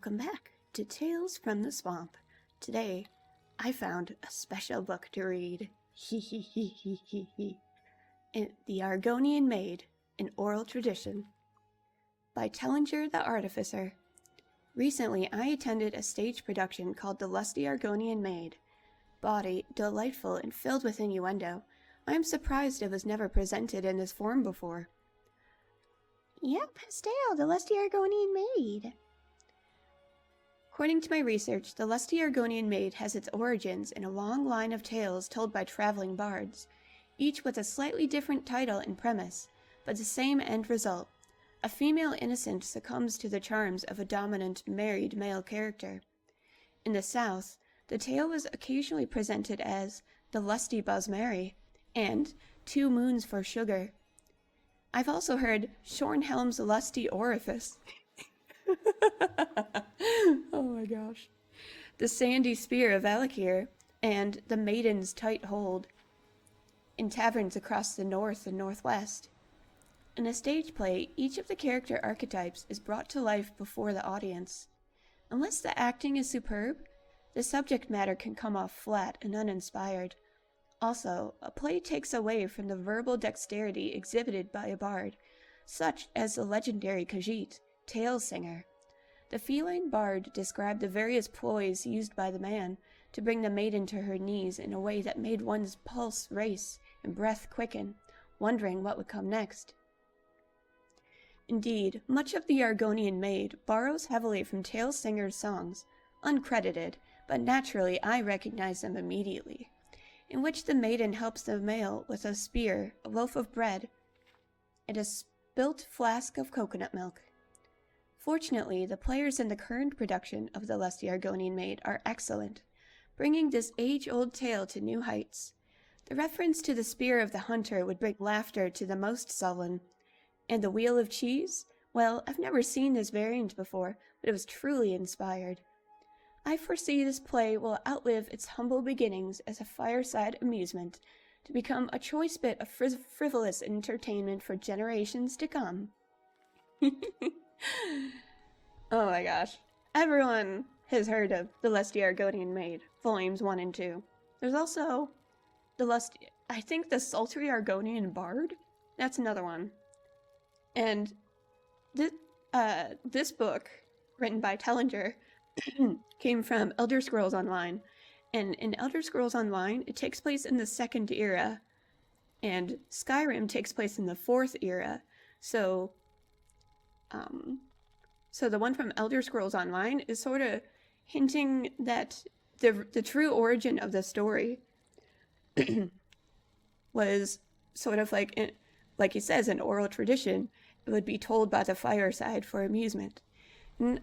welcome back to Tales from the Swamp. Today, I found a special book to read. The Argonian Maid, an Oral Tradition, by Telenger the Artificer. Recently, I attended a stage production called The Lusty Argonian Maid. Bawdy, delightful, and filled with innuendo, I am surprised it was never presented in this form before. Yep, Pastel, the Lusty Argonian Maid. According to my research, the Lusty Argonian Maid has its origins in a long line of tales told by traveling bards, each with a slightly different title and premise, but the same end result. A female innocent succumbs to the charms of a dominant, married male character. In the South, the tale was occasionally presented as The Lusty Bosmary and 2 Moons for Sugar. I've also heard Shornhelm's Lusty Orifice. Oh my gosh. The Sandy Spear of Valakir and The Maiden's Tight Hold in taverns across the north and northwest. In a stage play, each of the character archetypes is brought to life before the audience. Unless the acting is superb, the subject matter can come off flat and uninspired. Also, a play takes away from the verbal dexterity exhibited by a bard, such as the legendary Khajiit, Tale Singer. The feline bard described the various ploys used by the man to bring the maiden to her knees in a way that made one's pulse race and breath quicken, wondering what would come next. Indeed, much of the Argonian Maid borrows heavily from Tale Singer's songs, uncredited, but naturally I recognize them immediately, in which the maiden helps the male with a spear, a loaf of bread, and a spilt flask of coconut milk. Fortunately, the players in the current production of The Lusty Argonian Maid are excellent, bringing this age-old tale to new heights. The reference to the spear of the hunter would bring laughter to the most sullen. And the Wheel of Cheese? Well, I've never seen this variant before, but it was truly inspired. I foresee this play will outlive its humble beginnings as a fireside amusement to become a choice bit of frivolous entertainment for generations to come. Oh my gosh. Everyone has heard of The Lusty Argonian Maid, Volumes 1 and 2. There's also I think the Sultry Argonian Bard? That's another one. And this book, written by Telenger, came from Elder Scrolls Online. And in Elder Scrolls Online, it takes place in the 2nd era. And Skyrim takes place in the 4th era. So the one from Elder Scrolls Online is sort of hinting that the true origin of the story was sort of like he says, an oral tradition. It would be told by the fireside for amusement. And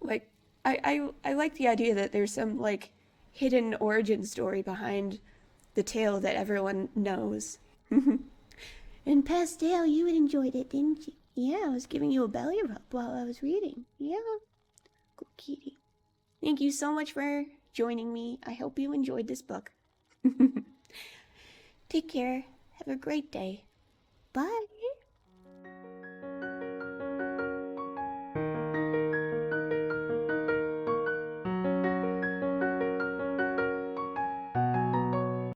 like I like the idea that there's some like hidden origin story behind the tale that everyone knows. And Pastel, you enjoyed it, didn't you? Yeah, I was giving you a belly rub while I was reading. Yeah. Good kitty. Thank you so much for joining me. I hope you enjoyed this book. Take care. Have a great day. Bye.